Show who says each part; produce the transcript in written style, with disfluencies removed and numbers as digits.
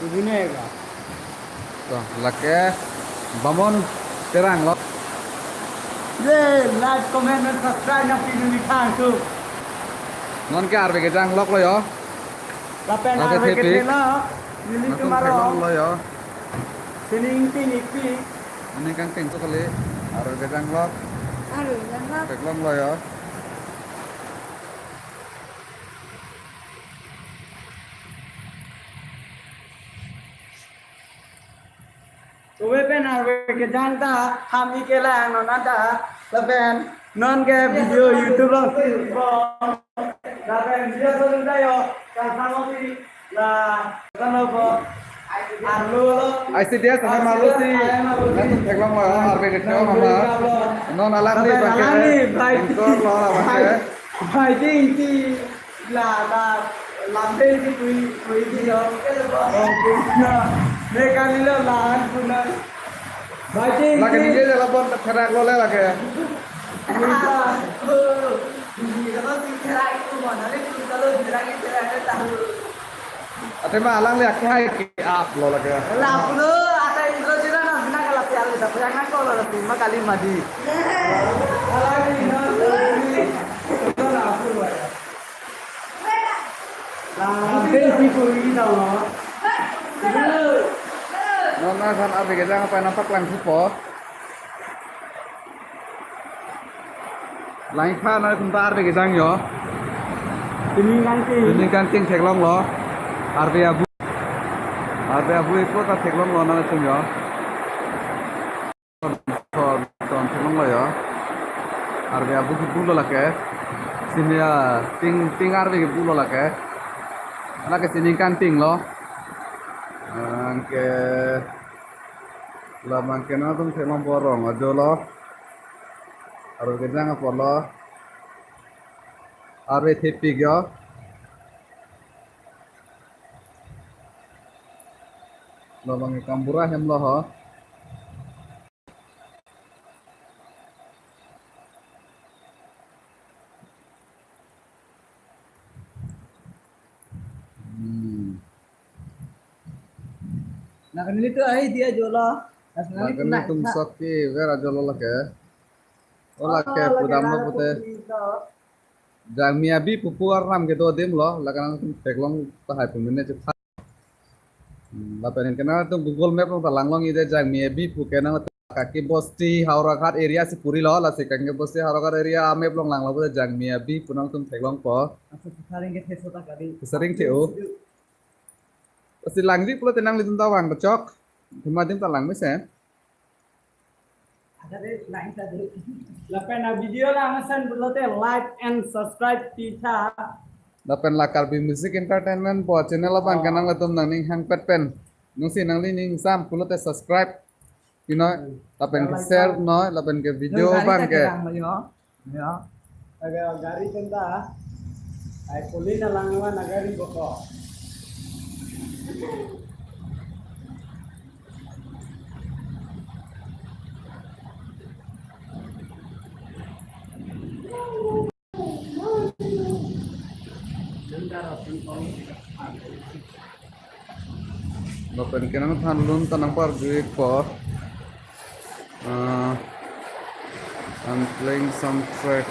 Speaker 1: Bineka.
Speaker 2: Tuh, laki bangun terang loh.
Speaker 1: Like, comment, and subscribe na pinili ka tu.
Speaker 2: Non ke arbe ke jang lok lo yo.
Speaker 1: Kapan
Speaker 2: Oke,
Speaker 1: arve ke
Speaker 2: Tipi.
Speaker 1: tela? Nili
Speaker 2: Natung
Speaker 1: tumaro.
Speaker 2: teklong lo yo.
Speaker 1: Sining ting ikpi.
Speaker 2: Ini kan ting tuh kali. Arbe ke jang lok. Teklong lo yo.
Speaker 1: Tuwe pen arve ke jangta kami ke lang nonata. Lapen non ke video YouTube lo sih. Lapen video solo tayo. Kasama si la kano po. Arlo lo.
Speaker 2: ICDS sama malu sih. Natung teklong lo yo. Arbe ke jang mama. Non alang nih pakai. Tingkor lo lah pakai.
Speaker 1: Bài chính thì là làm bên cái quý gì đó đây cái này là anh cũng là bài chính
Speaker 2: Lagi ni je lah pun kerak lo lah lagi. Ate mah alang lihat hai ki up lo lagi.
Speaker 1: làm nữa ada intro juga nah bina kalau sial bisa yang nak kalau lebih mah kali madi làm bên thì quý nào
Speaker 2: Nona kan arbe ke jang apa nampak lang supo. Lain khan na kun ta arbe ke jang yo. Ini kan ting teklong lo. Arbe abu itu ta teklong lo na tung yo. Ton teklong lo yo. Arbe abu ki bulo lake. Sini ya ting arbe ki bulo lake. Ala ke sini kan ting lo. Angke la mangke na tum teklong borong ajo lo. Arbe ke jang apa lo. Arbe tepi yo. Lo mangi kambura hem lo ho.
Speaker 1: nah kan itu aja dia jola
Speaker 2: Lagani tum sakti vera jolo lake. Ola ke pudam lo pute. Jamia bi pupuar ram ke do dim lo. Lagana tum teklong ta hai pumine chip. Lapenin kena tum Google Map lo talang long ide jamia bi pukena kaki bosti Hauragat area si puri lo la se kange bosti Hauragat area map long lang lo pute jamia bi punang tum teklong po.
Speaker 1: saling ke sota kali
Speaker 2: Sering teu. Pasti langri pulo tenang li tum tawang kecok. Cuma dim talang mese.
Speaker 1: Lapen na video lang masan bulote like and subscribe kita.
Speaker 2: Lapen lakar bi music entertainment po channel lapan kanang latum nang ning hang pet pen. Nung si nang li ning sam pulo te subscribe. Pinoy lapen ke share no lapen ke video bang ke.
Speaker 1: Ya. Aga gari kenda. Ay puli na lang naman na gari boko.
Speaker 2: Lapen kenang than lun tanang par duit po. I'm playing some track.